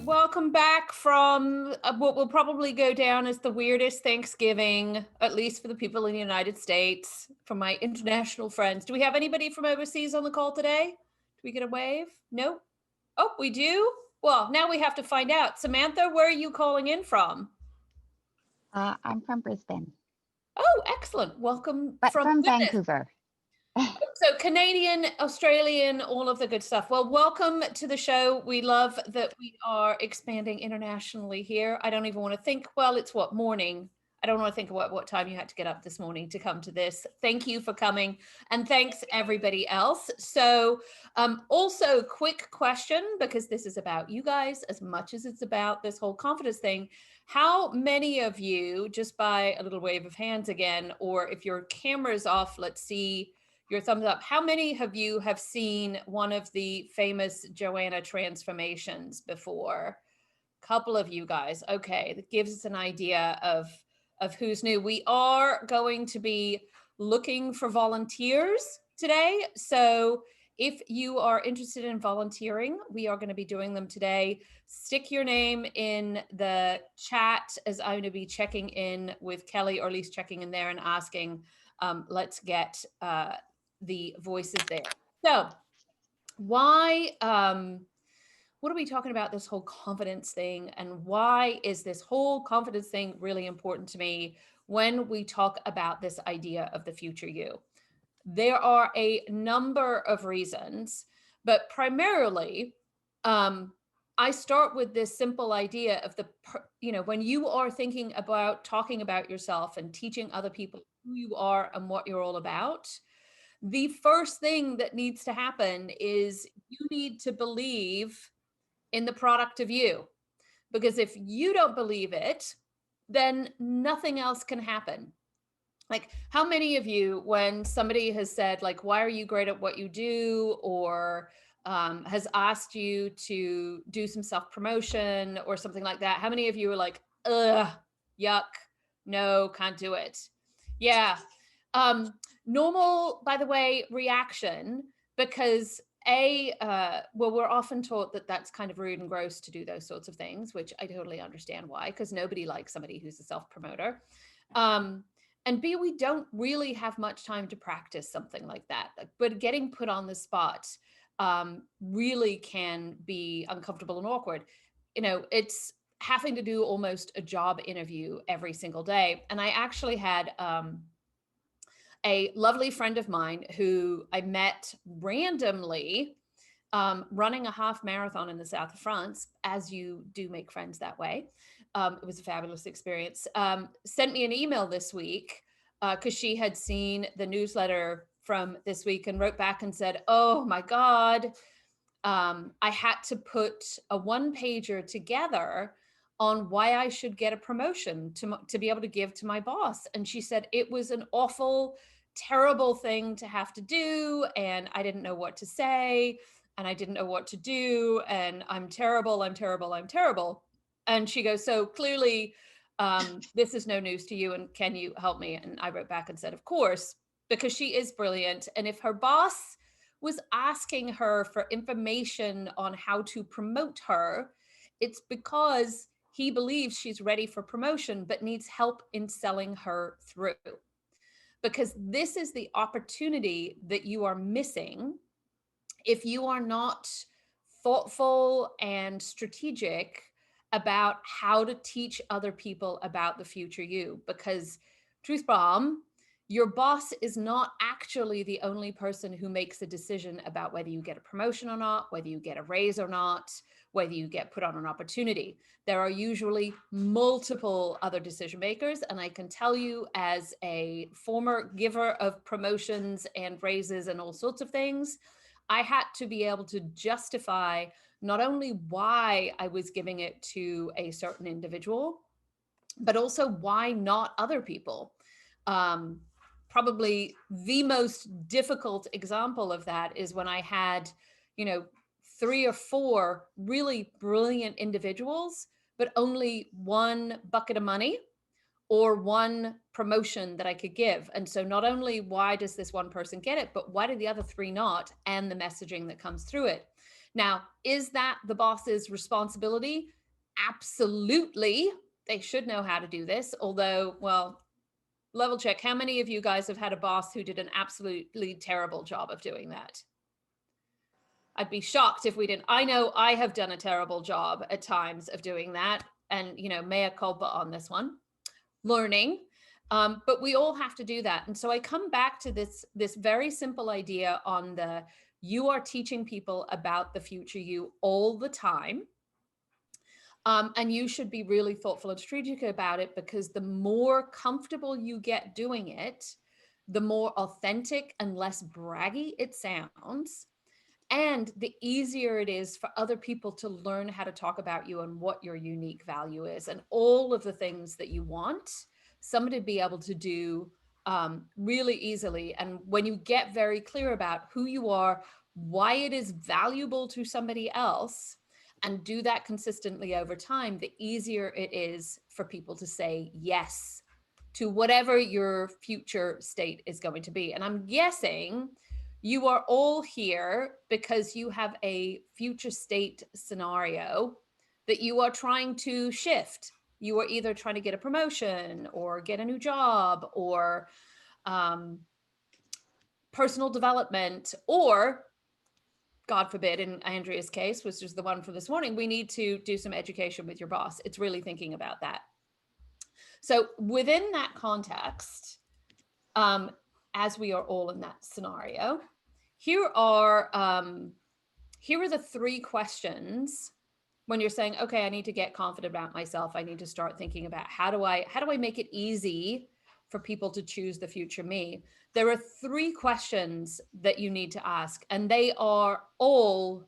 Welcome back from what will probably go down as the weirdest Thanksgiving, at least for the people in the United States, from my international friends. Do we have anybody from overseas on the call today? Do we get a wave? No? Oh, we do? Well, now we have to find out. Samantha, where are you calling in from? I'm from Brisbane. Oh, excellent. Welcome But from goodness. Vancouver. So Canadian, Australian, all of the good stuff. Well, welcome to the show. We love that we are expanding internationally here. I don't even want to think, well, it's what, morning? I don't want to think about what time you had to get up this morning to come to this. Thank you for coming. And thanks everybody else. So also quick question, because this is about you guys as much as it's about this whole confidence thing. How many of you, just by a little wave of hands again, or if your camera's off, let's see your thumbs up. How many of you have seen one of the famous Joanna transformations before? Couple of you guys. Okay, that gives us an idea of who's new. We are going to be looking for volunteers today. So if you are interested in volunteering, we are going to be doing them today. Stick your name in the chat as I'm going to be checking in with Kelly, or at least checking in there and asking. Let's get the voices there. So why, what are we talking about this whole confidence thing, and why is this whole confidence thing really important to me when we talk about this idea of the future you? There are a number of reasons, but primarily, I start with this simple idea of when you are thinking about talking about yourself and teaching other people who you are and what you're all about, the first thing that needs to happen is you need to believe in the product of you. Because if you don't believe it, then nothing else can happen. Like, how many of you, when somebody has said, like, why are you great at what you do, or has asked you to do some self-promotion or something like that, how many of you are like, ugh, yuck, no, can't do it? Yeah. Normal, by the way, reaction, because well, we're often taught that that's kind of rude and gross to do those sorts of things, which I totally understand why, because nobody likes somebody who's a self-promoter. And B, we don't really have much time to practice something like that. But getting put on the spot really can be uncomfortable and awkward. It's having to do almost a job interview every single day. And I actually had a lovely friend of mine who I met randomly running a half marathon in the south of France, as you do make friends that way. It was a fabulous experience. Sent me an email this week because she had seen the newsletter from this week and wrote back and said, oh my God, I had to put a one-pager together on why I should get a promotion to be able to give to my boss. And she said it was an awful, terrible thing to have to do. And I didn't know what to say. And I didn't know what to do. And I'm terrible, I'm terrible, I'm terrible. And she goes, so clearly, this is no news to you. And can you help me? And I wrote back and said, of course, because she is brilliant. And if her boss was asking her for information on how to promote her, it's because he believes she's ready for promotion, but needs help in selling her through. Because this is the opportunity that you are missing if you are not thoughtful and strategic about how to teach other people about the future you. Because truth bomb, your boss is not actually the only person who makes a decision about whether you get a promotion or not, whether you get a raise or not, whether you get put on an opportunity. There are usually multiple other decision makers. And I can tell you, as a former giver of promotions and raises and all sorts of things, I had to be able to justify not only why I was giving it to a certain individual, but also why not other people. Probably the most difficult example of that is when I had, 3 or 4 really brilliant individuals, but only one bucket of money or one promotion that I could give. And so not only why does this one person get it, but why do the other 3 not? And the messaging that comes through it. Now, is that the boss's responsibility? Absolutely. They should know how to do this. Although, well, level check. How many of you guys have had a boss who did an absolutely terrible job of doing that? I'd be shocked if we didn't. I know I have done a terrible job at times of doing that. And, mea culpa on this one. Learning, but we all have to do that. And so I come back to this very simple idea on you are teaching people about the future you all the time. And you should be really thoughtful and strategic about it, because the more comfortable you get doing it, the more authentic and less braggy it sounds. And the easier it is for other people to learn how to talk about you and what your unique value is and all of the things that you want somebody to be able to do really easily. And when you get very clear about who you are, why it is valuable to somebody else, and do that consistently over time, the easier it is for people to say yes to whatever your future state is going to be. And I'm guessing you are all here because you have a future state scenario that you are trying to shift. You are either trying to get a promotion or get a new job or personal development, or God forbid, in Andrea's case, which is the one for this morning, we need to do some education with your boss. It's really thinking about that. So within that context, as we are all in that scenario, here are the 3 questions when you're saying, okay, I need to get confident about myself. I need to start thinking about how do I make it easy for people to choose the future me? There are 3 questions that you need to ask, and they are all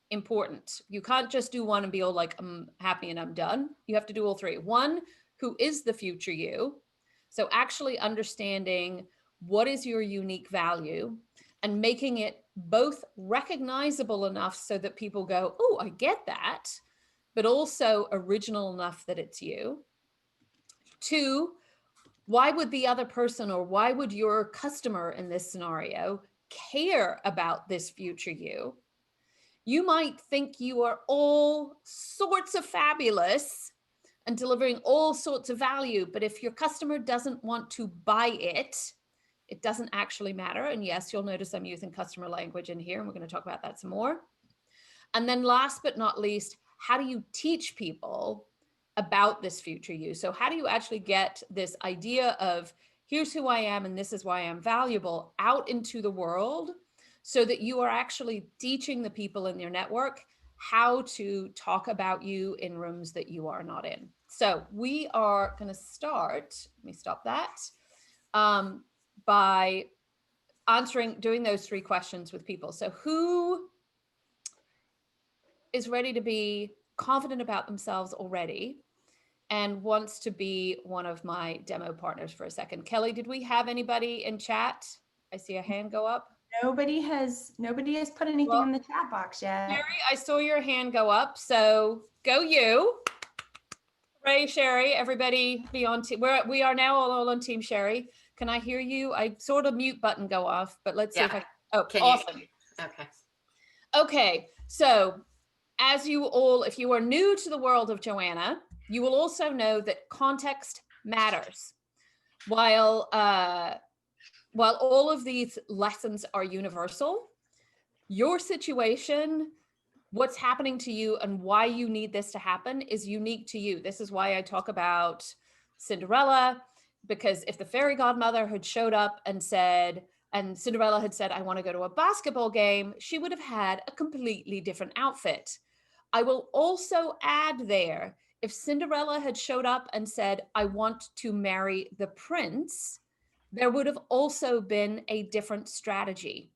important. You can't just do one and be all like, I'm happy and I'm done. You have to do all 3. 1, who is the future you? So actually understanding what is your unique value and making it both recognizable enough so that people go, oh, I get that, but also original enough that it's you. 2, why would the other person, or why would your customer in this scenario care about this future you? You might think you are all sorts of fabulous and delivering all sorts of value, but if your customer doesn't want to buy it, it doesn't actually matter. And yes, you'll notice I'm using customer language in here, and we're going to talk about that some more. And then last but not least, how do you teach people about this future you? So how do you actually get this idea of here's who I am and this is why I'm valuable out into the world, so that you are actually teaching the people in your network how to talk about you in rooms that you are not in. So we are going to start, let me stop that, by doing those 3 questions with people. So who is ready to be confident about themselves already and wants to be one of my demo partners for a second? Kelly, did we have anybody in chat? I see a hand go up. Nobody has put anything in the chat box yet. Sherry, I saw your hand go up, so go you. Hooray, Sherry, everybody be on team. We are now all on team Sherry. Can I hear you? I saw the mute button go off, but let's see if I, awesome. Okay. Okay, so as you all, if you are new to the world of Joanna, you will also know that context matters. While all of these lessons are universal, your situation, what's happening to you and why you need this to happen is unique to you. This is why I talk about Cinderella, because if the fairy godmother had showed up and Cinderella had said, I want to go to a basketball game, she would have had a completely different outfit. I will also add there, if Cinderella had showed up and said, I want to marry the prince, there would have also been a different strategy.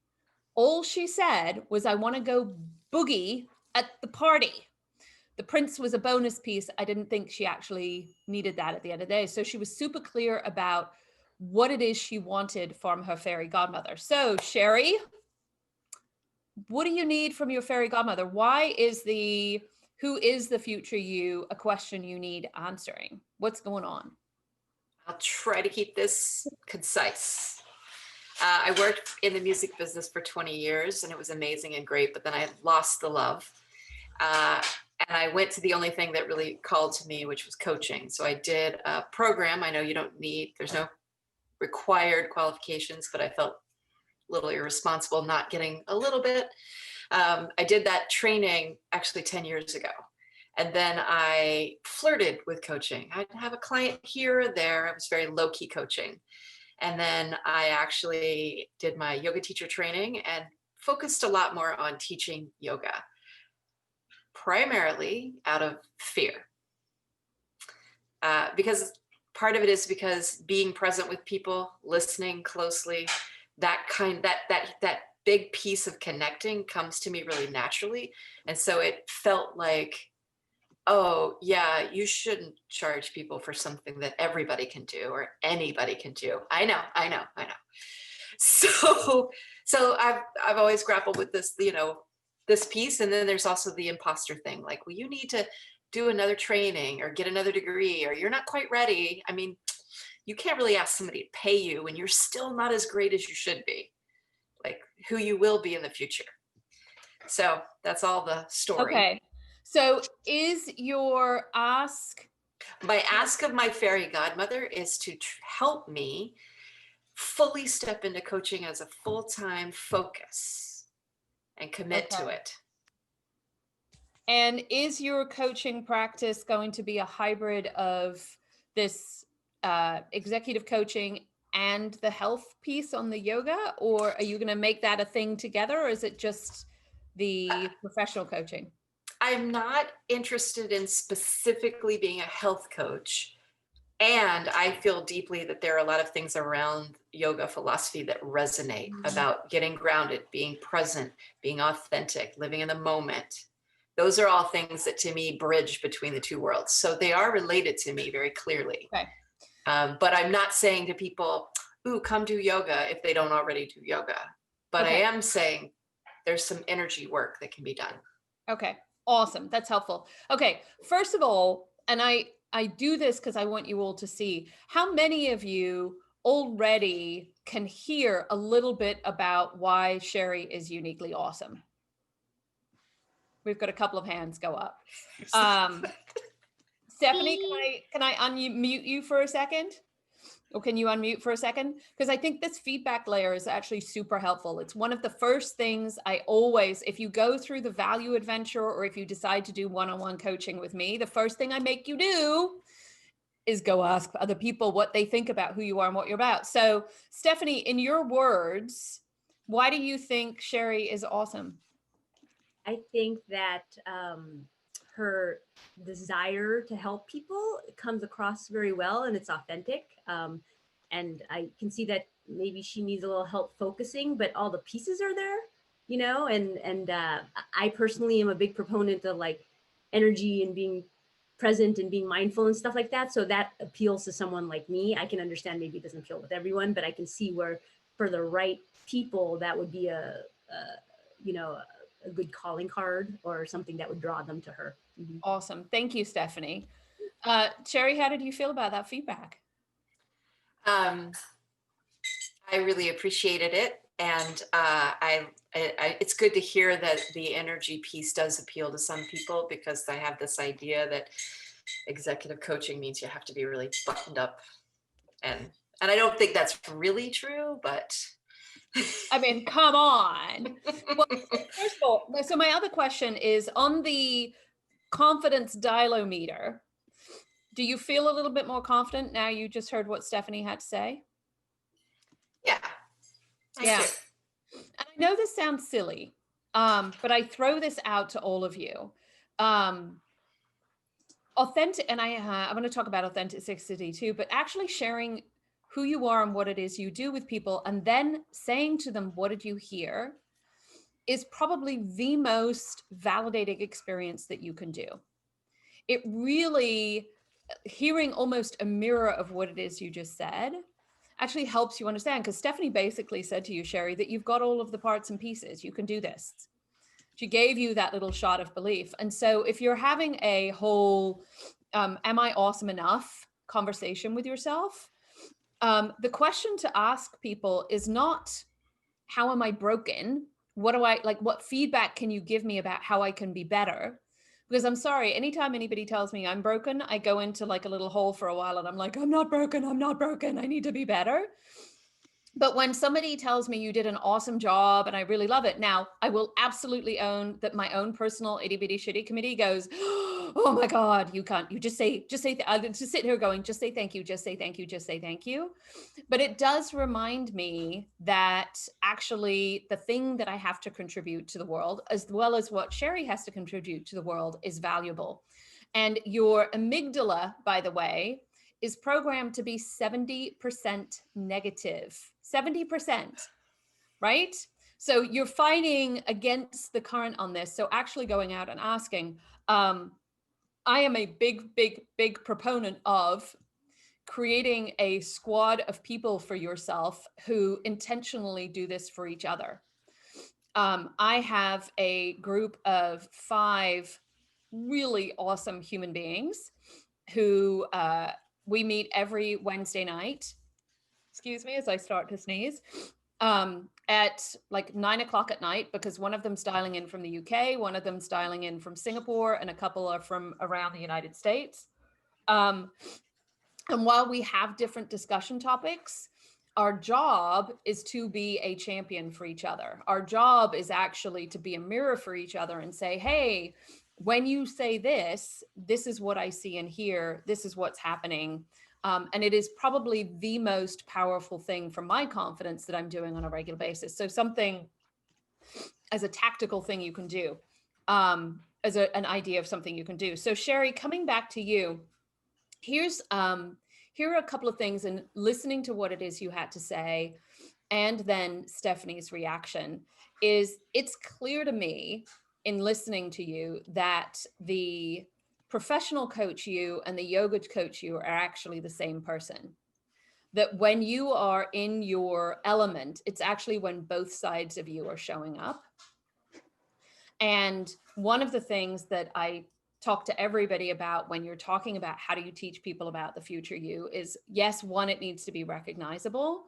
All she said was, I want to go boogie at the party. The prince was a bonus piece. I didn't think she actually needed that at the end of the day. So she was super clear about what it is she wanted from her fairy godmother. So Sherry, what do you need from your fairy godmother? Who is the future you a question you need answering? What's going on? I'll try to keep this concise. I worked in the music business for 20 years and it was amazing and great, but then I lost the love. And I went to the only thing that really called to me, which was coaching. So I did a program. I know there's no required qualifications, but I felt a little irresponsible not getting a little bit. I did that training actually 10 years ago. And then I flirted with coaching. I'd have a client here or there. I was very low-key coaching. And then I actually did my yoga teacher training and focused a lot more on teaching yoga, primarily out of fear. Because part of it is because being present with people, listening closely, that big piece of connecting comes to me really naturally. And so it felt like, oh yeah, you shouldn't charge people for something that everybody can do or anybody can do. I know. So I've always grappled with this, this piece. And then there's also the imposter thing. Like, well, you need to do another training or get another degree, or you're not quite ready. I mean, you can't really ask somebody to pay you when you're still not as great as you should be, like who you will be in the future. So that's all the story. Okay. So is your ask? My ask of my fairy godmother is to help me fully step into coaching as a full-time focus and commit to it. And is your coaching practice going to be a hybrid of this executive coaching and the health piece on the yoga, or are you going to make that a thing together, or is it just the professional coaching? I'm not interested in specifically being a health coach. And I feel deeply that there are a lot of things around yoga philosophy that resonate about getting grounded, being present, being authentic, living in the moment. Those are all things that to me bridge between the two worlds. So they are related to me very clearly. Okay. But I'm not saying to people, ooh, come do yoga if they don't already do yoga. But Okay. I am saying there's some energy work that can be done. Okay. Awesome. That's helpful. Okay. First of all, and I do this because I want you all to see how many of you already can hear a little bit about why Sherry is uniquely awesome. We've got a couple of hands go up. Stephanie, can I unmute you for a second? Or can you unmute for a second? Because I think this feedback layer is actually super helpful. It's one of the first things I always, if you go through the value adventure or if you decide to do one-on-one coaching with me, the first thing I make you do is go ask other people what they think about who you are and what you're about. So Stephanie, in your words, why do you think Sherry is awesome? I think that her desire to help people comes across very well and it's authentic. And I can see that maybe she needs a little help focusing, but all the pieces are there, and I personally am a big proponent of like energy and being present and being mindful and stuff like that. So that appeals to someone like me. I can understand maybe it doesn't appeal with everyone, but I can see where for the right people, that would be a good calling card or something that would draw them to her. Mm-hmm. Awesome. Thank you, Stephanie. Sherry, how did you feel about that feedback? I really appreciated it. And it's good to hear that the energy piece does appeal to some people, because I have this idea that executive coaching means you have to be really buttoned up. And I don't think that's really true, but. I mean, come on. Well, first of all, so my other question is on the confidence dialometer, do you feel a little bit more confident now you just heard what Stephanie had to say? Yeah. Yeah. And I know this sounds silly, but I throw this out to all of you. Authentic, and I'm going to talk about authenticity too, but actually sharing who you are and what it is you do with people, and then saying to them, what did you hear? is probably the most validating experience that you can do. It really, hearing almost a mirror of what it is you just said, actually helps you understand, because Stephanie basically said to you, Sherry, that you've got all of the parts and pieces. You can do this. She gave you that little shot of belief. And so if you're having a whole, am I awesome enough conversation with yourself, the question to ask people is not, how am I broken? What do I like? What feedback can you give me about how I can be better? Because I'm sorry, anytime anybody tells me I'm broken, I go into like a little hole for a while and I'm like, I'm not broken. I'm not broken. I need to be better. But when somebody tells me you did an awesome job and I really love it, now I will absolutely own that my own personal itty bitty shitty committee goes, oh my God, you can't, you just I'll just sit here going, just say thank you, just say thank you, just say thank you. But it does remind me that actually the thing that I have to contribute to the world, as well as what Sherry has to contribute to the world, is valuable. And your amygdala, by the way, is programmed to be 70% negative, 70%, right? So you're fighting against the current on this. So actually going out and asking, I am a big proponent of creating a squad of people for yourself who intentionally do this for each other. I have a group of 5 really awesome human beings who we meet every Wednesday night. Excuse me as I start to sneeze. At like 9 o'clock at night, because one of them's dialing in from the UK, one of them's dialing in from Singapore, and a couple are from around the United States. And while we have different discussion topics, our job is to be a champion for each other. Our job is actually to be a mirror for each other and say, hey, when you say this, this is what I see and hear, this is what's happening. And it is probably the most powerful thing for my confidence that I'm doing on a regular basis. So something as a tactical thing you can do, as an idea of something you can do. So Sherry, coming back to you, here are a couple of things, and listening to what it is you had to say, and then Stephanie's reaction, is it's clear to me in listening to you that the professional coach you and the yoga coach you are actually the same person. That when you are in your element, it's actually when both sides of you are showing up. And one of the things that I talk to everybody about when you're talking about how do you teach people about the future you is, yes, 1, it needs to be recognizable,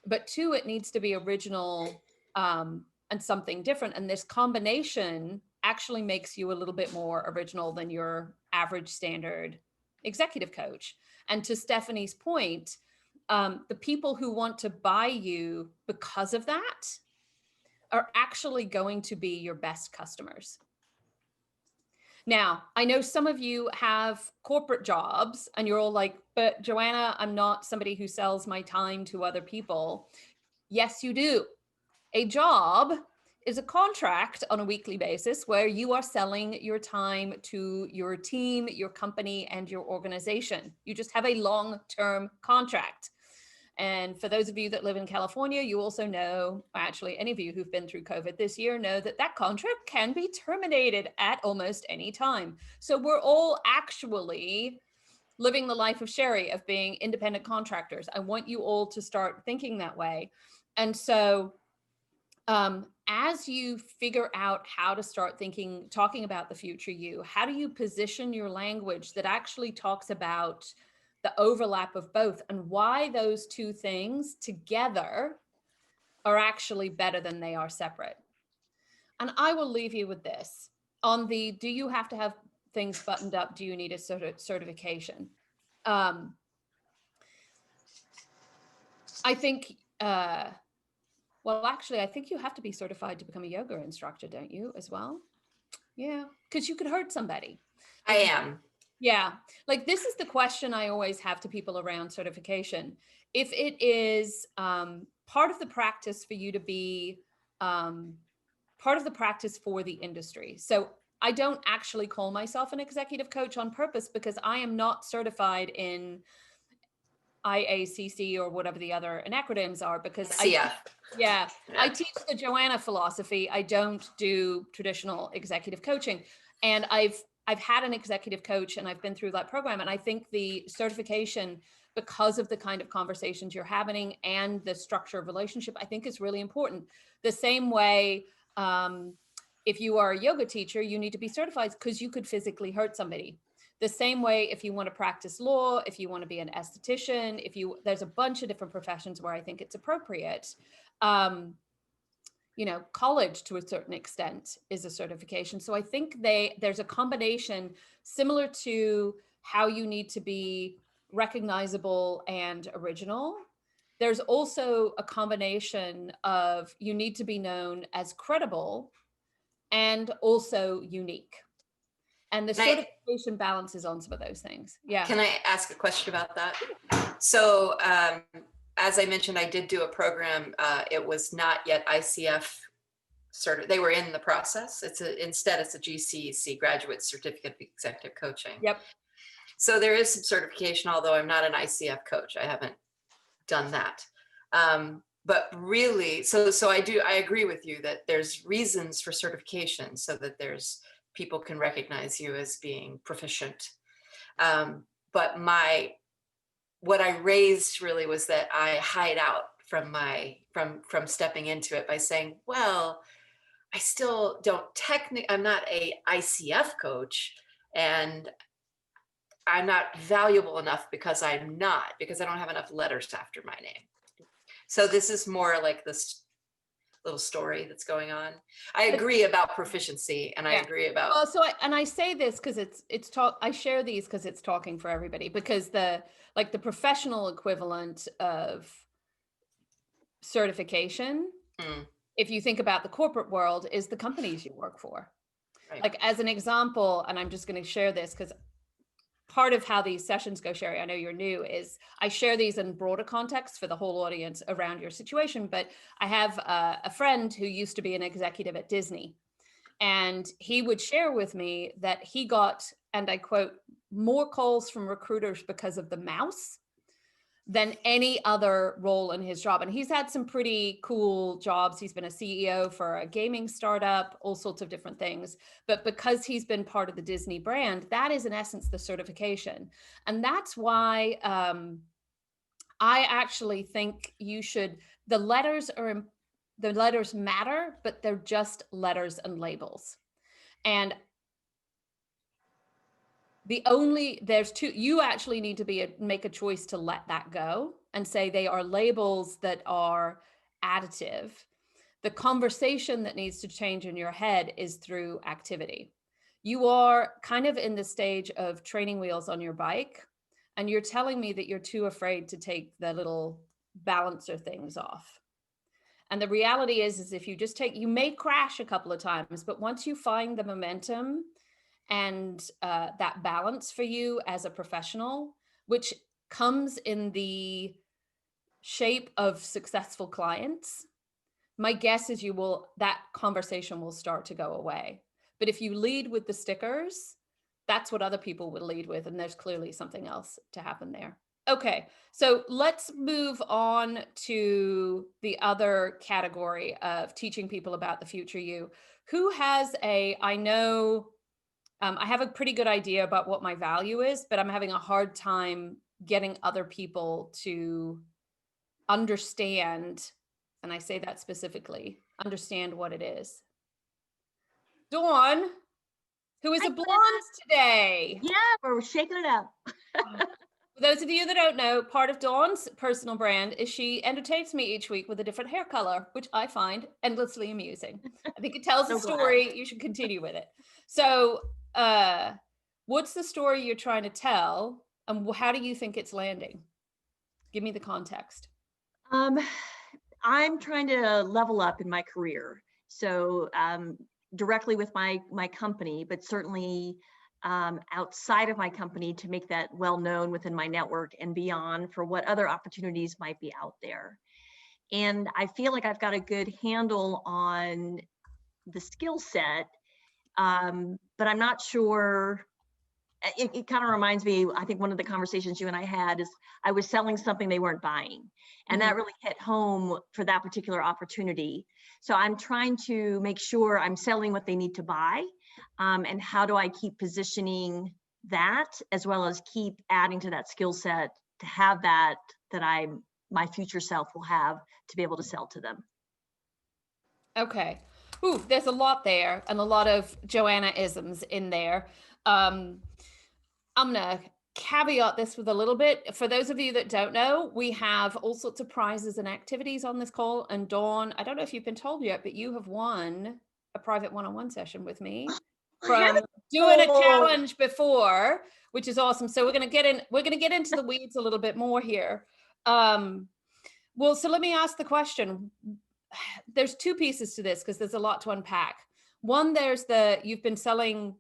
but 2, it needs to be original and something different. And this combination actually makes you a little bit more original than your average standard executive coach. And to Stephanie's point, the people who want to buy you because of that are actually going to be your best customers. Now, I know some of you have corporate jobs and you're all like, but Joanna, I'm not somebody who sells my time to other people. Yes, you do. A job is a contract on a weekly basis where you are selling your time to your team, your company, and your organization. You just have a long-term contract. And for those of you that live in California, you also know, actually any of you who've been through COVID this year know that that contract can be terminated at almost any time. So we're all actually living the life of Sherry, of being independent contractors. I want you all to start thinking that way. And so as you figure out how to start talking about the future you, how do you position your language that actually talks about the overlap of both and why those 2 things together are actually better than they are separate? And I will leave you with this. On the, do you have to have things buttoned up? Do you need a sort of certification? I think, well, actually, I think you have to be certified to become a yoga instructor, don't you, as well? Yeah, because you could hurt somebody. I am. Yeah, like this is the question I always have to people around certification. If it is part of the practice for you to be part of the practice for the industry. So I don't actually call myself an executive coach on purpose because I am not certified in, IACC or whatever the other acronyms are, because CF. yeah, I Yeah. teach the Joanna philosophy. I don't do traditional executive coaching. And I've had an executive coach and I've been through that program. And I think the certification, because of the kind of conversations you're having and the structure of relationship, I think is really important. The same way, if you are a yoga teacher, you need to be certified because you could physically hurt somebody. The same way, if you want to practice law, if you want to be an esthetician, there's a bunch of different professions where I think it's appropriate. College to a certain extent is a certification. So I think there's a combination similar to how you need to be recognizable and original. There's also a combination of you need to be known as credible and also unique. And the certification balances on some of those things. Yeah. Can I ask a question about that? So as I mentioned, I did do a program. It was not yet ICF certified. They were in the process. Instead, it's a GCEC, Graduate Certificate of Executive Coaching. Yep. So there is some certification, although I'm not an ICF coach. I haven't done that. But really, so I agree with you that there's reasons for certification so that people can recognize you as being proficient. But what I raised really was that I hide out from stepping into it by saying, well, I still I'm not a ICF coach, and I'm not valuable enough because I don't have enough letters after my name. So this is more like this little story that's going on. I agree about proficiency, and I agree about. Well, I say this because I share these because it's talking for everybody, because the professional equivalent of certification, if you think about the corporate world, is the companies you work for. Right. Like as an example, and I'm just going to share this because part of how these sessions go, Sherry, I know you're new, is I share these in broader context for the whole audience around your situation. But I have a friend who used to be an executive at Disney, and he would share with me that he got, and I quote, more calls from recruiters because of the mouse than any other role in his job. And he's had some pretty cool jobs. He's been a CEO for a gaming startup, all sorts of different things. But because he's been part of the Disney brand, that is in essence the certification. And that's why I actually think the letters matter, but they're just letters and labels. And there's two, you actually need to make a choice to let that go and say they are labels that are additive. The conversation that needs to change in your head is through activity. You are kind of in the stage of training wheels on your bike, and you're telling me that you're too afraid to take the little balancer things off. And the reality is if you just you may crash a couple of times, but once you find the momentum and that balance for you as a professional, which comes in the shape of successful clients, my guess is that conversation will start to go away. But if you lead with the stickers, that's what other people would lead with. And there's clearly something else to happen there. Okay, so let's move on to the other category of teaching people about the future you. Who has I have a pretty good idea about what my value is, but I'm having a hard time getting other people to understand, and I say that specifically, understand what it is. Dawn, who is a blonde today. Yeah, we're shaking it up. For those of you that don't know, part of Dawn's personal brand is she entertains me each week with a different hair color, which I find endlessly amusing. I think it tells a story. You should continue with it. So what's the story you're trying to tell, and how do you think it's landing? Give me the context. I'm trying to level up in my career. So directly with my company, but certainly outside of my company to make that well known within my network and beyond for what other opportunities might be out there. And I feel like I've got a good handle on the skill set, but I'm not sure it kind of reminds me, I think one of the conversations you and I had is I was selling something they weren't buying. And that really hit home for that particular opportunity. So I'm trying to make sure I'm selling what they need to buy. And how do I keep positioning that, as well as keep adding to that skill set to have that my future self will have to be able to sell to them. Okay. Ooh, there's a lot there and a lot of Joanna-isms in there. I'm gonna caveat this with a little bit. For those of you that don't know, we have all sorts of prizes and activities on this call. And Dawn, I don't know if you've been told yet, but you have won a private one-on-one session with me from doing a challenge before, which is awesome. So we're gonna get into the weeds a little bit more here. Well, so let me ask the question. There's two pieces to this because there's a lot to unpack. One, there's you've been selling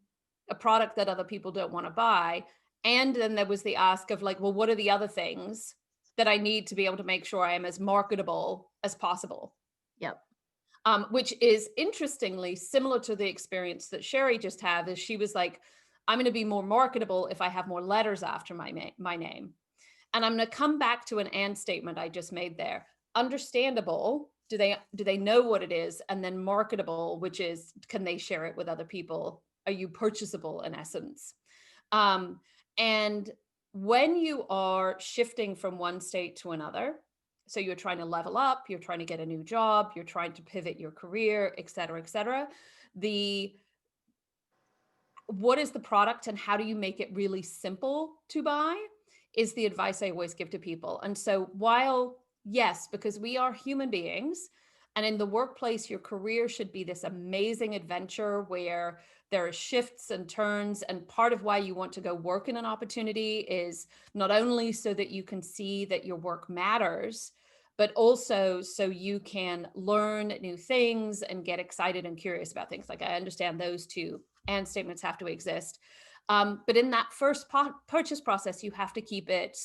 a product that other people don't want to buy. And then there was the ask of like, well, what are the other things that I need to be able to make sure I am as marketable as possible? Yep. Which is interestingly similar to the experience that Sherry just had, is she was like, I'm going to be more marketable if I have more letters after my name. And I'm going to come back to an and statement I just made there. Understandable. Do they know what it is? And then marketable, which is, can they share it with other people? Are you purchasable in essence? And when you are shifting from one state to another, so you're trying to level up, you're trying to get a new job, you're trying to pivot your career, et cetera, what is the product and how do you make it really simple to buy is the advice I always give to people. And so while, yes, because we are human beings, and in the workplace, your career should be this amazing adventure where there are shifts and turns. And part of why you want to go work in an opportunity is not only so that you can see that your work matters, but also so you can learn new things and get excited and curious about things. Like, I understand those two and statements have to exist. But in that first purchase process, you have to keep it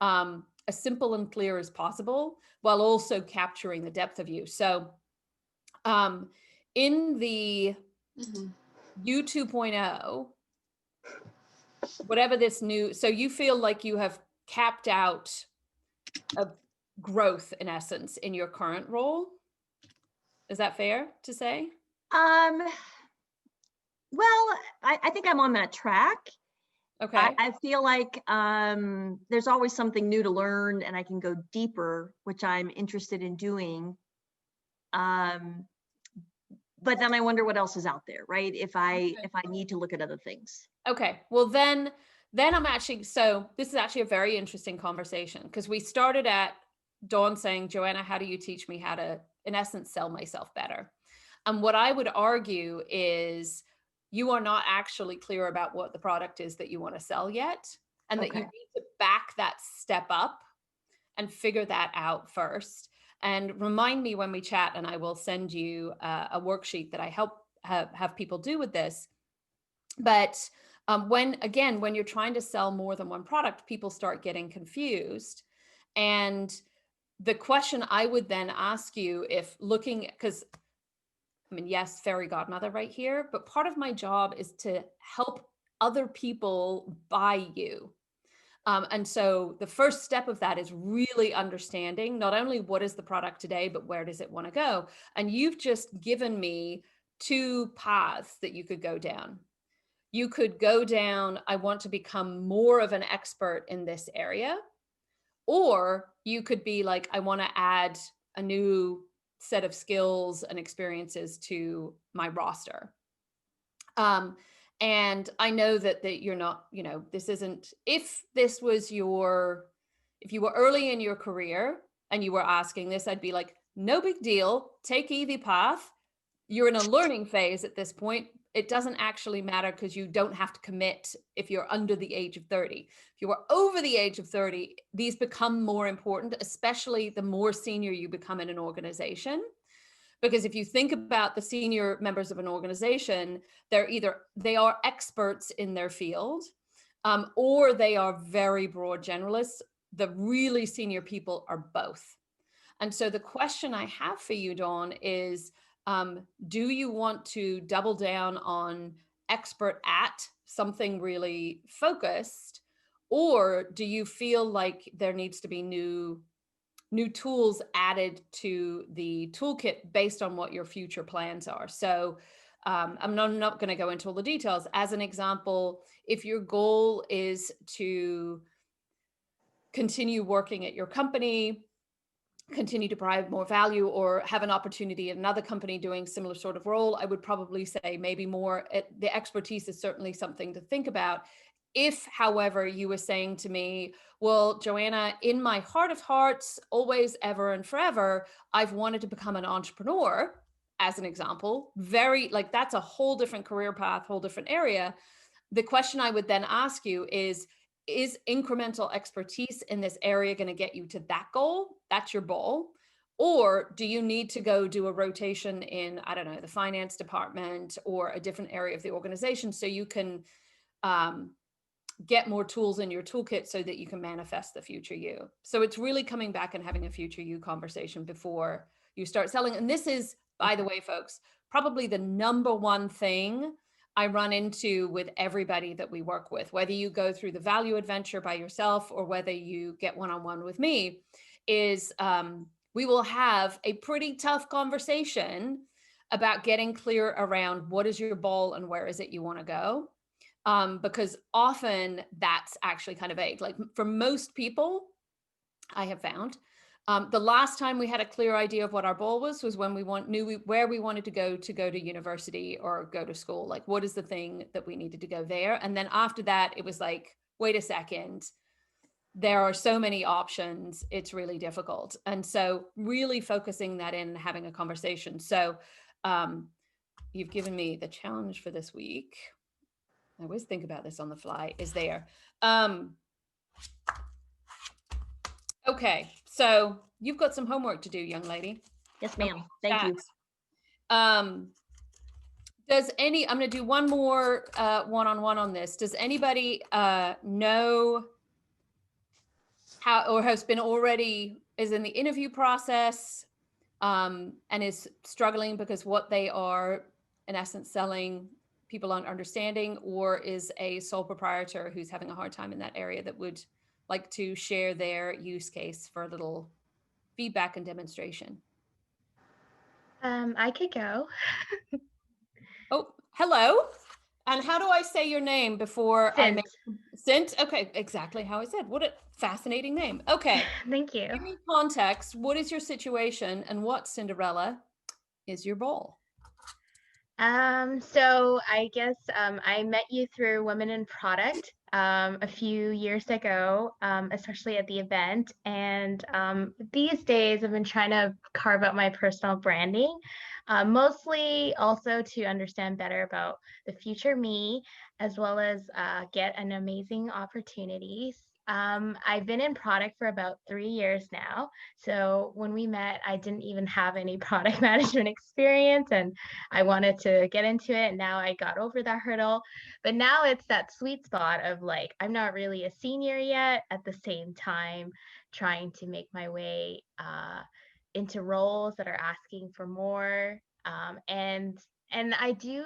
as simple and clear as possible while also capturing the depth of you. So in the U 2.0, whatever this new, so you feel like you have capped out a growth in essence in your current role. Is that fair to say? Well, I think I'm on that track. Okay. I feel like there's always something new to learn and I can go deeper, which I'm interested in doing. But then I wonder what else is out there, right? If I need to look at other things. Okay. Well, then I'm actually, so this is actually a very interesting conversation because we started at Dawn saying, Joanna, how do you teach me how to, in essence, sell myself better? And what I would argue is you are not actually clear about what the product is that you want to sell yet, and that you need to back that step up and figure that out first. And remind me when we chat, and I will send you a worksheet that I help have people do with this. But when you're trying to sell more than one product, people start getting confused. And the question I would then ask you, if looking, because I mean, yes, fairy godmother right here, but part of my job is to help other people buy you. And so the first step of that is really understanding not only what is the product today, but where does it want to go? And you've just given me two paths that you could go down. You could go down, I want to become more of an expert in this area. Or you could be like, I want to add a new set of skills and experiences to my roster. And I know that you're not, this isn't, if you were early in your career and you were asking this, I'd be like, no big deal, take easy path. You're in a learning phase at this point. It doesn't actually matter because you don't have to commit if you're under the age of 30. If you are over the age of 30, these become more important, especially the more senior you become in an organization. Because if you think about the senior members of an organization, they are experts in their field, or they are very broad generalists. The really senior people are both. And so the question I have for you, Dawn, is, do you want to double down on expert at something really focused, or do you feel like there needs to be new tools added to the toolkit based on what your future plans are? So I'm not going to go into all the details. As an example, if your goal is to continue working at your company, continue to provide more value, or have an opportunity at another company doing similar sort of role, I would probably say maybe more the expertise is certainly something to think about. If, however, you were saying to me, well, Joanna, in my heart of hearts, always, ever, and forever, I've wanted to become an entrepreneur, as an example, very like that's a whole different career path, whole different area. The question I would then ask you is incremental expertise in this area going to get you to that goal? That's your goal. Or do you need to go do a rotation in, I don't know, the finance department or a different area of the organization so you can get more tools in your toolkit so that you can manifest the future you? So it's really coming back and having a future you conversation before you start selling. And this is, by the way, folks, probably the number one thing I run into with everybody that we work with, whether you go through the value adventure by yourself or whether you get one-on-one with me, is we will have a pretty tough conversation about getting clear around what is your ball and where is it you want to go. Because often that's actually kind of vague. Like for most people, I have found, the last time we had a clear idea of what our goal was when we knew where we wanted to go to university or go to school. Like, what is the thing that we needed to go there? And then after that, it was like, wait a second, there are so many options. It's really difficult. And so really focusing that in, having a conversation. So you've given me the challenge for this week. I always think about this on the fly, is there. Okay, so you've got some homework to do, young lady. Yes, ma'am. Thank you. I'm going to do one more one-on-one on this. Does anybody know how, or is in the interview process and is struggling because what they are in essence selling people aren't understanding, or is a sole proprietor who's having a hard time in that area that would like to share their use case for a little feedback and demonstration? I could go. Oh, hello. And how do I say your name before I make Sint? Okay, exactly how I said. What a fascinating name. Okay. Thank you. Give me context. What is your situation and what, Cinderella, is your goal? So I guess I met you through Women in Product a few years ago, especially at the event. And these days I've been trying to carve out my personal branding, mostly also to understand better about the future me, as well as get an amazing opportunities. I've been in product for about 3 years now. So when we met, I didn't even have any product management experience, and I wanted to get into it. And now I got over that hurdle. But now it's that sweet spot of like, I'm not really a senior yet, at the same time, trying to make my way into roles that are asking for more. And I do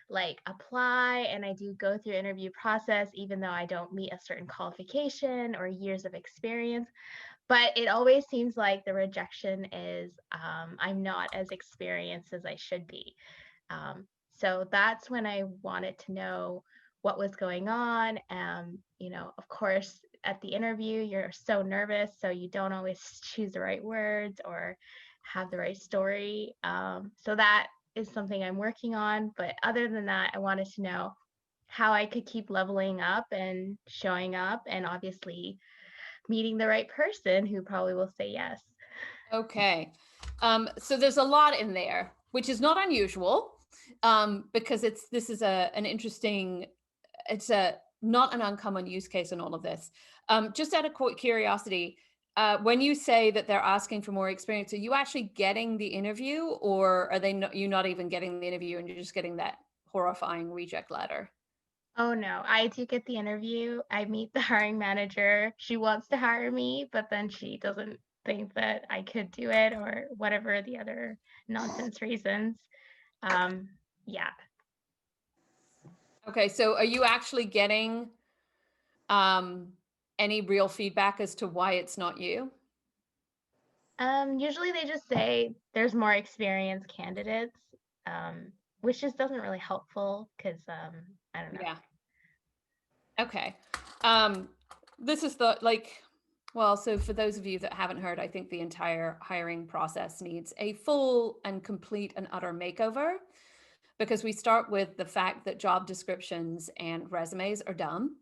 like apply and I do go through interview process, even though I don't meet a certain qualification or years of experience. But it always seems like the rejection is I'm not as experienced as I should be. So that's when I wanted to know what was going on. Of course, at the interview, you're so nervous, so you don't always choose the right words or have the right story. So that is something I'm working on. But other than that, I wanted to know how I could keep leveling up and showing up, and obviously meeting the right person who probably will say yes. Okay. So there's a lot in there, which is not unusual, because this is an interesting, it's not an uncommon use case in all of this. Just out of curiosity, when you say that they're asking for more experience, are you actually getting the interview, or are you not even getting the interview and you're just getting that horrifying reject letter? Oh no, I do get the interview. I meet the hiring manager. She wants to hire me, but then she doesn't think that I could do it, or whatever the other nonsense reasons. Yeah. Okay, so are you actually getting any real feedback as to why it's not you? Usually they just say there's more experienced candidates, which just doesn't really helpful because I don't know. Yeah. Okay. This is well, so for those of you that haven't heard, I think the entire hiring process needs a full and complete and utter makeover, because we start with the fact that job descriptions and resumes are dumb.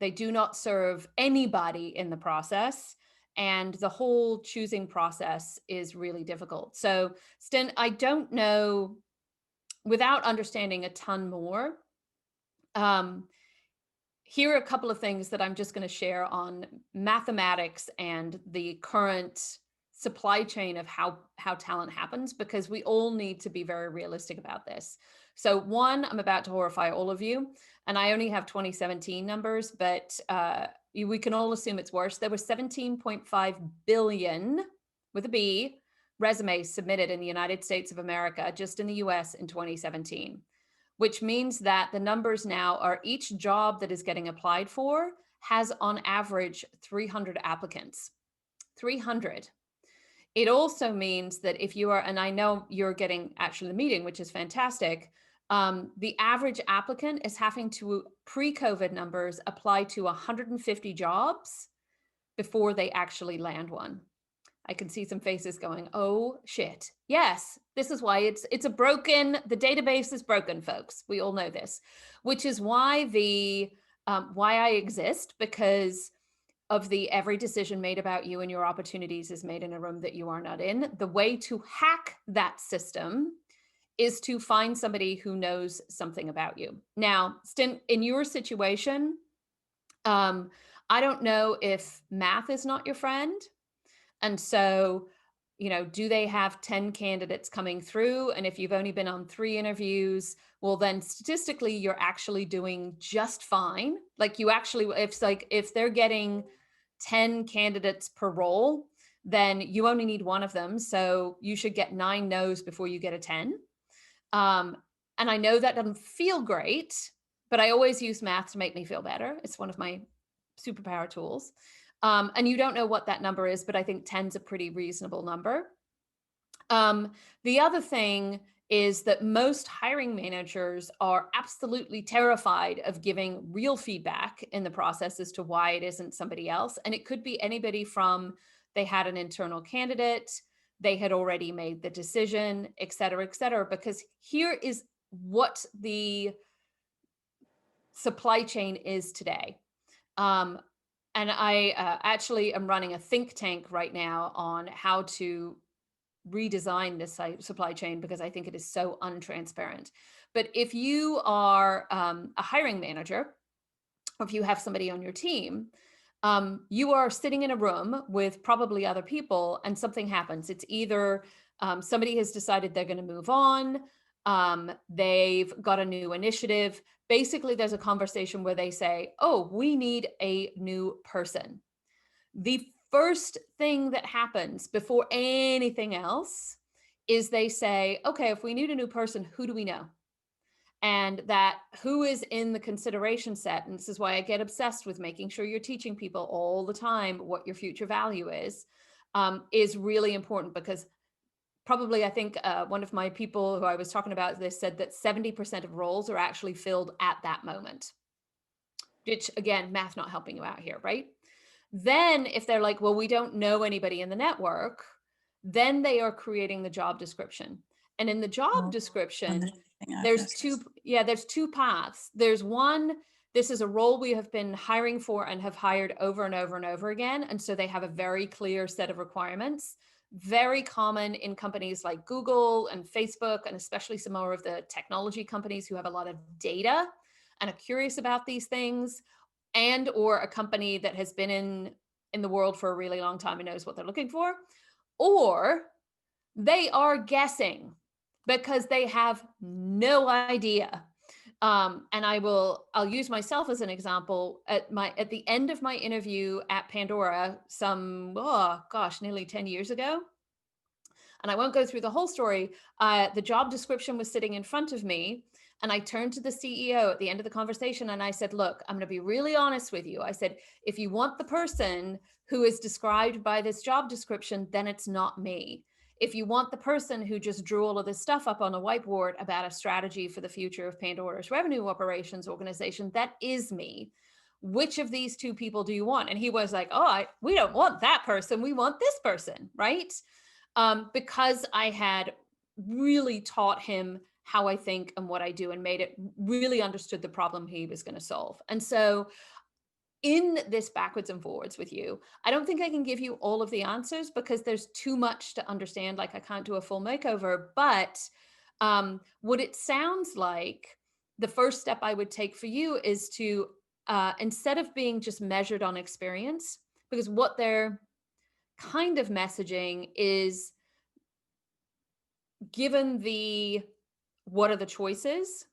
They do not serve anybody in the process. And the whole choosing process is really difficult. So, Sten, I don't know, without understanding a ton more, here are a couple of things that I'm just going to share on mathematics and the current supply chain of how talent happens, because we all need to be very realistic about this. So one, I'm about to horrify all of you, and I only have 2017 numbers, but we can all assume it's worse. There were 17.5 billion, with a B, resumes submitted in the United States of America, just in the US in 2017. Which means that the numbers now are each job that is getting applied for has on average 300 applicants. 300. It also means that if you are, and I know you're getting actually the meeting, which is fantastic, the average applicant is having to, pre-COVID numbers, apply to 150 jobs before they actually land one. I can see some faces going, oh shit. Yes, this is why the database is broken, folks. We all know this, which is why why I exist, because of every decision made about you and your opportunities is made in a room that you are not in. The way to hack that system is to find somebody who knows something about you. Now, Sten, in your situation, I don't know if math is not your friend. And so, do they have 10 candidates coming through? And if you've only been on 3 interviews, well, then statistically, you're actually doing just fine. Like if they're getting 10 candidates per role, then you only need 1 of them. So you should get 9 no's before you get a 10. And I know that doesn't feel great, but I always use math to make me feel better. It's one of my superpower tools. And you don't know what that number is, but I think 10's a pretty reasonable number. The other thing is that most hiring managers are absolutely terrified of giving real feedback in the process as to why it isn't somebody else. And it could be anybody from they had an internal candidate, they had already made the decision, et cetera, because here is what the supply chain is today. And I actually am running a think tank right now on how to redesign this supply chain, because I think it is so untransparent. But if you are a hiring manager, or if you have somebody on your team, you are sitting in a room with probably other people and something happens. It's either somebody has decided they're going to move on, they've got a new initiative. Basically, there's a conversation where they say, oh, we need a new person. The first thing that happens before anything else is they say, okay, if we need a new person, who do we know? And that who is in the consideration set. And this is why I get obsessed with making sure you're teaching people all the time what your future value is really important, because probably, I think one of my people who I was talking about this said that 70% of roles are actually filled at that moment, which again, math not helping you out here, right? Then if they're like, well, we don't know anybody in the network, then they are creating the job description. And in the job description, there's 2 paths. There's one, this is a role we have been hiring for and have hired over and over and over again. And so they have a very clear set of requirements. Very common in companies like Google and Facebook, and especially some more of the technology companies who have a lot of data and are curious about these things, and or a company that has been in the world for a really long time and knows what they're looking for, or they are guessing because they have no idea. And I'll use myself as an example. At the end of my interview at Pandora, nearly 10 years ago, and I won't go through the whole story, the job description was sitting in front of me, And I turned to the CEO at the end of the conversation and I said, look, I'm going to be really honest with you. I said, if you want the person who is described by this job description, then it's not me. If you want the person who just drew all of this stuff up on a whiteboard about a strategy for the future of Pandora's revenue operations organization, that is me. Which of these two people do you want? And he was like, oh, we don't want that person. We want this person, right? Because I had really taught him how I think and what I do and made it really understood the problem he was going to solve. And so in this backwards and forwards with you, I don't think I can give you all of the answers because there's too much to understand. Like I can't do a full makeover, but what it sounds like the first step I would take for you is to, instead of being just measured on experience, because what they're kind of messaging is given the what are the choices?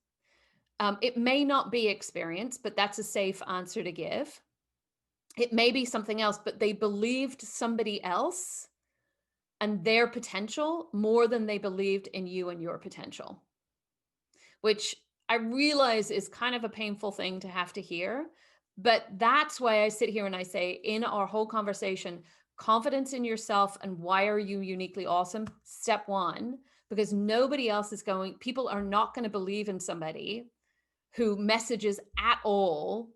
It may not be experience, but that's a safe answer to give. It may be something else, but they believed somebody else and their potential more than they believed in you and your potential, which I realize is kind of a painful thing to have to hear. But that's why I sit here and I say in our whole conversation, confidence in yourself and why are you uniquely awesome? Step one, because nobody else is going, people are not going to believe in somebody who messages at all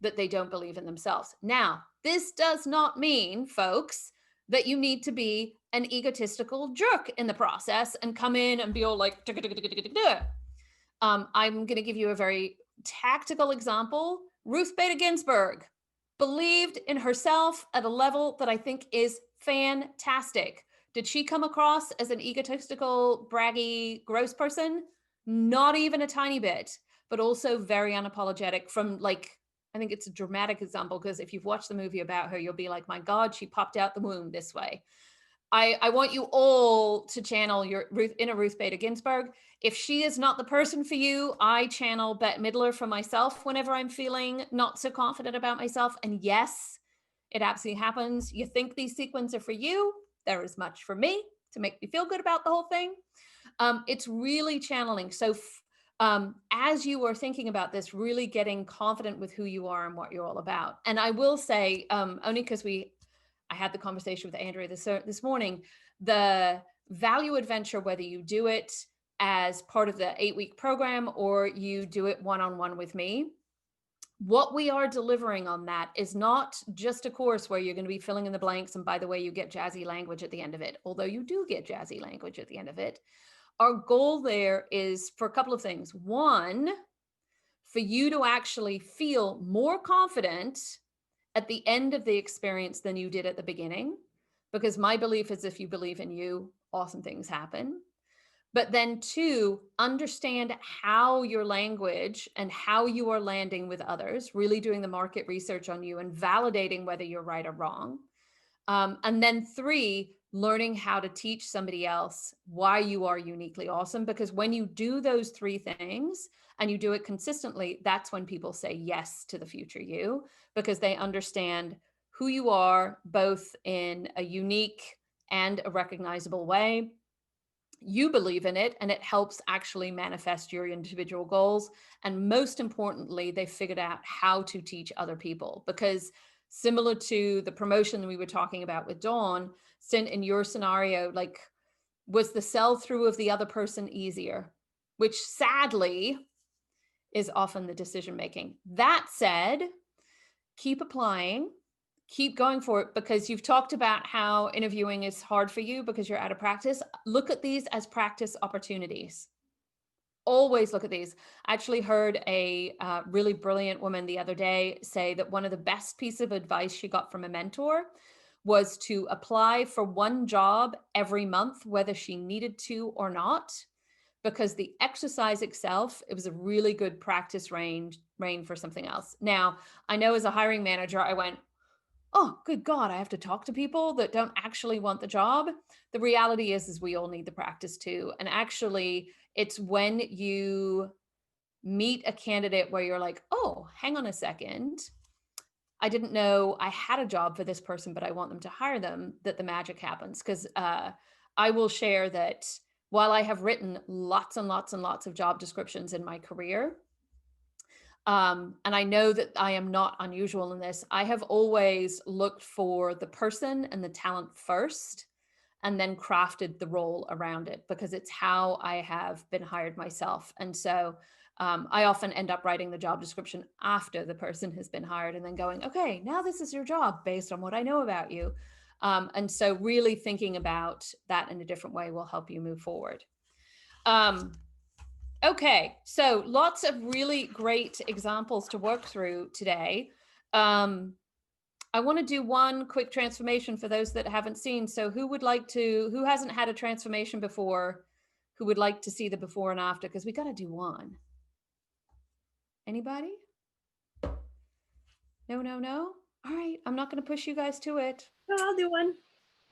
that they don't believe in themselves. Now, this does not mean, folks, that you need to be an egotistical jerk in the process and come in and be all like, I'm going to give you a very tactical example. Ruth Bader Ginsburg believed in herself at a level that I think is fantastic. Did she come across as an egotistical, braggy, gross person? Not even a tiny bit, but also very unapologetic from like, I think it's a dramatic example because if you've watched the movie about her, you'll be like, my God, she popped out the womb this way. I want you all to channel your inner Ruth Bader Ginsburg. If she is not the person for you, I channel Bette Midler for myself whenever I'm feeling not so confident about myself. And yes, it absolutely happens. You think these sequences are for you. There is much for me to make me feel good about the whole thing. It's really channeling. So as you are thinking about this, really getting confident with who you are and what you're all about. And I will say, only because I had the conversation with Andrea this morning, the value adventure, whether you do it as part of the 8-week program or you do it one-on-one with me, what we are delivering on that is not just a course where you're going to be filling in the blanks. And by the way, you get jazzy language at the end of it, although you do get jazzy language at the end of it. Our goal there is for a couple of things. One, for you to actually feel more confident at the end of the experience than you did at the beginning, because my belief is if you believe in you, awesome things happen. But then two, understand how your language and how you are landing with others, really doing the market research on you and validating whether you're right or wrong. And then three, learning how to teach somebody else why you are uniquely awesome. Because when you do those three things and you do it consistently, that's when people say yes to the future you, because they understand who you are, both in a unique and a recognizable way. You believe in it, and it helps actually manifest your individual goals. And most importantly, they figured out how to teach other people, because similar to the promotion we were talking about with Dawn, in your scenario, like, was the sell through of the other person easier, which sadly is often the decision making. That said, keep applying, keep going for it, because you've talked about how interviewing is hard for you because you're out of practice. Look at these as practice opportunities. Always look at these. I actually heard a really brilliant woman the other day say that one of the best pieces of advice she got from a mentor was to apply for one job every month, whether she needed to or not, because the exercise itself, it was a really good practice range for something else. Now, I know as a hiring manager, I went, oh, good God, I have to talk to people that don't actually want the job. The reality is we all need the practice too. And actually, it's when you meet a candidate where you're like, oh, hang on a second. I didn't know I had a job for this person, but I want them to hire them, that the magic happens. Because I will share that while I have written lots and lots and lots of job descriptions in my career, and I know that I am not unusual in this, I have always looked for the person and the talent first, and then crafted the role around it, because it's how I have been hired myself. And so I often end up writing the job description after the person has been hired and then going, okay, now this is your job based on what I know about you. And so really thinking about that in a different way will help you move forward. Okay, so lots of really great examples to work through today. I want to do one quick transformation for those that haven't seen. So who hasn't had a transformation before, who would like to see the before and after? Because we got to do one. Anybody? No, no, no. All right, I'm not going to push you guys to it. No, I'll do one.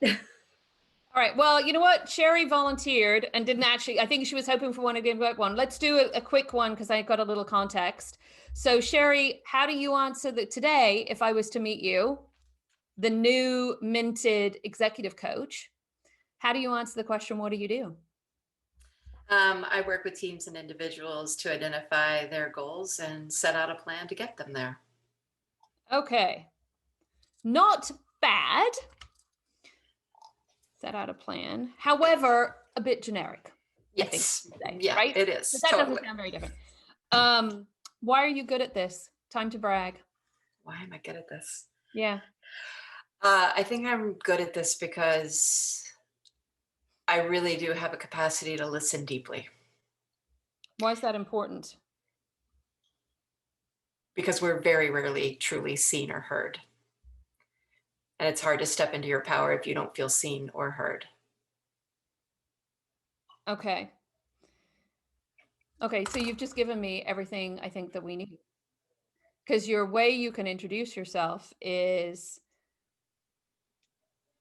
All right, well, you know what? Sherry volunteered and didn't actually, I think she was hoping for one, I didn't work one. Let's do a quick one because I got a little context. So Sherry, how do you answer that today, if I was to meet you, the new minted executive coach, how do you answer the question, what do you do? I work with teams and individuals to identify their goals and set out a plan to get them there. Okay, not bad. Set out a plan. However, a bit generic. Yes, I think, yeah, right? it is. But that Totally. doesn't sound very different. Why are you good at this? Time to brag. Why am I good at this? Yeah. I think I'm good at this because I really do have a capacity to listen deeply. Why is that important? Because we're very rarely truly seen or heard. And it's hard to step into your power if you don't feel seen or heard. Okay. Okay, so you've just given me everything I think that we need. Because your way you can introduce yourself is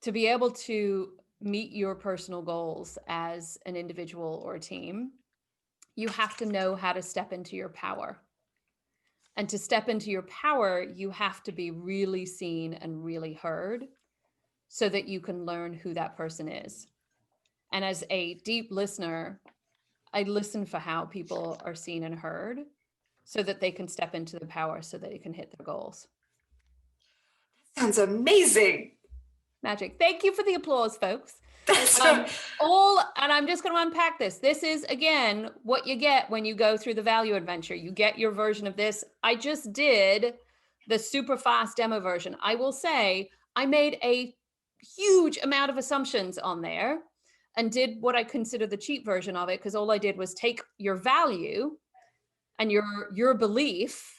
to be able to meet your personal goals as an individual or a team. You have to know how to step into your power. And to step into your power, you have to be really seen and really heard so that you can learn who that person is. And as a deep listener, I listen for how people are seen and heard so that they can step into the power so that they can hit their goals. Sounds amazing. Magic. Thank you for the applause, folks. That's And I'm just going to unpack this. This is, again, what you get when you go through the value adventure. You get your version of this. I just did the super fast demo version. I will say I made a huge amount of assumptions on there and did what I consider the cheap version of it, because all I did was take your value and your belief,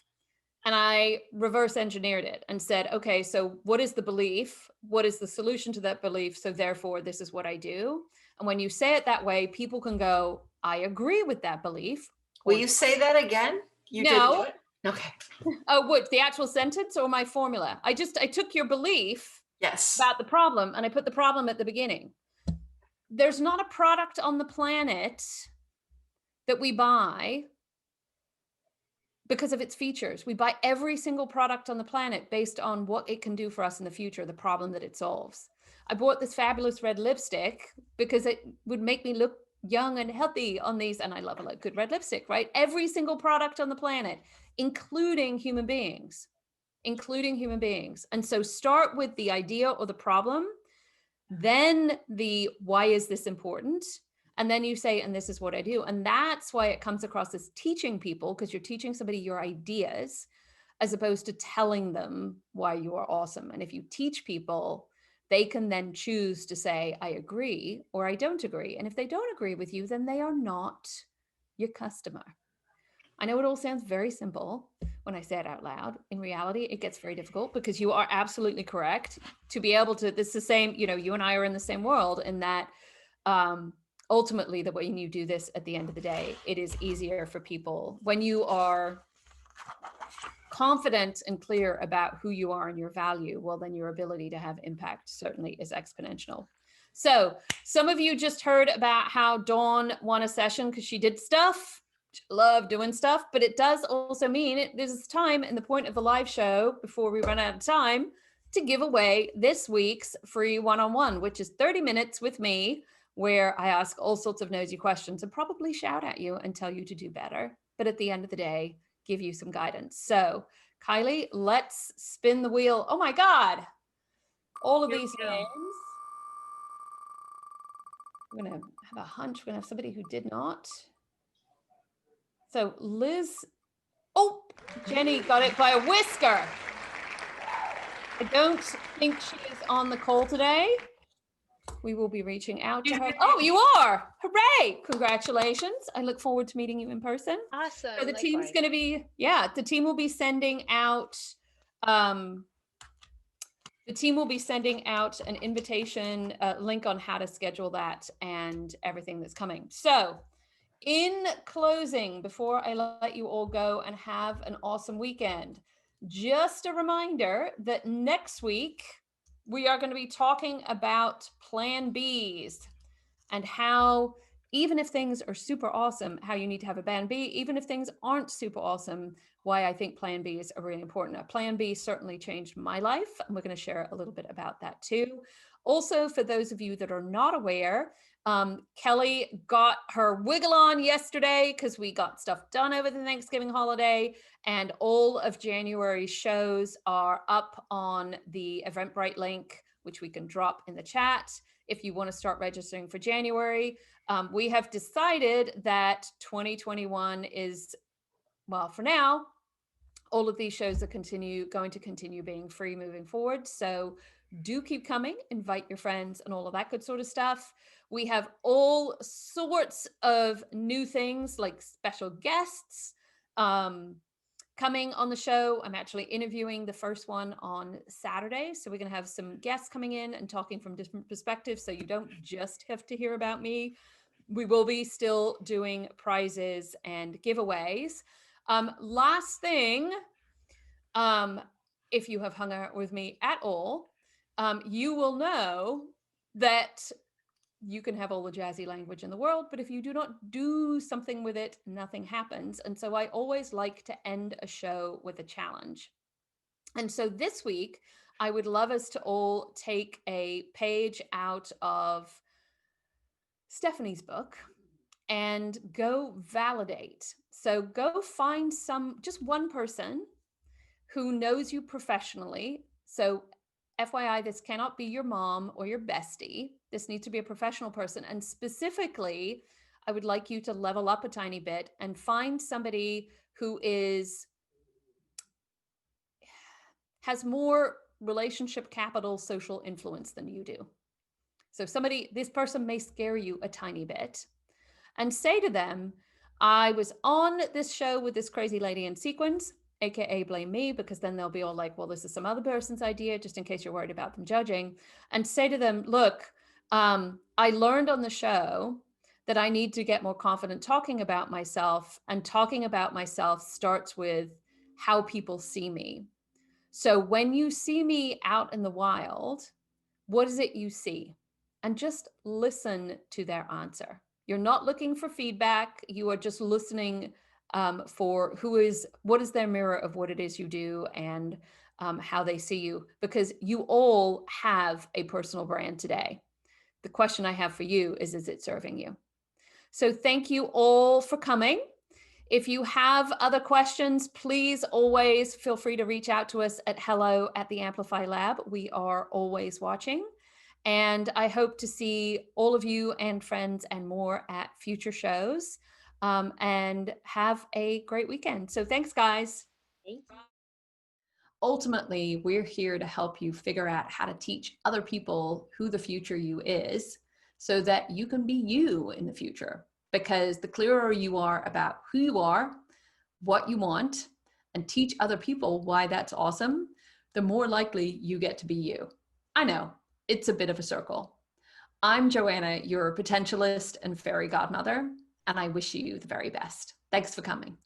and I reverse engineered it and said, okay, so what is the belief? What is the solution to that belief? So therefore, this is what I do. And when you say it that way, people can go, I agree with that belief. Will you say that again? You No. didn't do it? Okay. Oh, what, the actual sentence or my formula? I took your belief Yes. about the problem and I put the problem at the beginning. There's not a product on the planet that we buy because of its features. We buy every single product on the planet based on what it can do for us in the future, the problem that it solves. I bought this fabulous red lipstick because it would make me look young and healthy on these, and I love a good red lipstick, right? Every single product on the planet, including human beings. And so start with the idea or the problem, then the why is this important? And then you say, and this is what I do. And that's why it comes across as teaching people, because you're teaching somebody your ideas as opposed to telling them why you are awesome. And if you teach people, they can then choose to say, I agree or I don't agree. And if they don't agree with you, then they are not your customer. I know it all sounds very simple when I say it out loud. In reality, it gets very difficult because you are absolutely correct. To be able to, this is the same, you and I are in the same world in that ultimately, the way you do this at the end of the day, it is easier for people when you are confident and clear about who you are and your value. Well, then your ability to have impact certainly is exponential. So some of you just heard about how Dawn won a session because she did stuff. She loved doing stuff, but it does also mean there's time in the point of the live show before we run out of time to give away this week's free one-on-one, which is 30 minutes with me, where I ask all sorts of nosy questions and probably shout at you and tell you to do better. But at the end of the day, give you some guidance. So Kylie, let's spin the wheel. Oh my God. All of Here these we go. names. I'm going to have a hunch. We're going to have somebody who did not. So Liz, oh, Jenny got it by a whisker. I don't think she is on the call today. We will be reaching out to her. Oh, you are. Hooray. Congratulations. I look forward to meeting you in person. Awesome. So the team's likewise. going to be, the team will be sending out, an invitation link on how to schedule that and everything that's coming. So in closing, before I let you all go and have an awesome weekend, just a reminder that next week we are going to be talking about Plan Bs and how, even if things are super awesome, how you need to have a Plan B, even if things aren't super awesome, why I think Plan Bs are really important. A Plan B certainly changed my life, and we're going to share a little bit about that too. Also, for those of you that are not aware, Kelly got her wiggle on yesterday because we got stuff done over the Thanksgiving holiday, and all of January's shows are up on the Eventbrite link, which we can drop in the chat if you want to start registering for January. We have decided that 2021 is, well, for now, all of these shows are going to continue being free moving forward. So do keep coming, invite your friends and all of that good sort of stuff. We have all sorts of new things like special guests coming on the show. I'm actually interviewing the first one on Saturday. So we're going to have some guests coming in and talking from different perspectives. So you don't just have to hear about me. We will be still doing prizes and giveaways. Last thing, if you have hung out with me at all, you will know that you can have all the jazzy language in the world, but if you do not do something with it, nothing happens. And so I always like to end a show with a challenge. And so this week, I would love us to all take a page out of Stephanie's book and go validate. So go find just one person who knows you professionally. So FYI, this cannot be your mom or your bestie. This needs to be a professional person. And specifically, I would like you to level up a tiny bit and find somebody who has more relationship capital, social influence than you do. So this person may scare you a tiny bit, and say to them, I was on this show with this crazy lady in sequins, AKA blame me, because then they'll be all like, well, this is some other person's idea, just in case you're worried about them judging. And say to them, look, I learned on the show that I need to get more confident talking about myself, and talking about myself starts with how people see me. So when you see me out in the wild, what is it you see? And just listen to their answer. You're not looking for feedback. You are just listening for what is their mirror of what it is you do, and how they see you, because you all have a personal brand today. The question I have for you is it serving you? So thank you all for coming. If you have other questions, please always feel free to reach out to us at hello@the Amplify Lab. We are always watching. And I hope to see all of you and friends and more at future shows, and have a great weekend. So thanks, guys. Thank you. Ultimately, we're here to help you figure out how to teach other people who the future you is, so that you can be you in the future. Because the clearer you are about who you are, what you want, and teach other people why that's awesome, the more likely you get to be you. I know, it's a bit of a circle. I'm Joanna, your potentialist and fairy godmother, and I wish you the very best. Thanks for coming.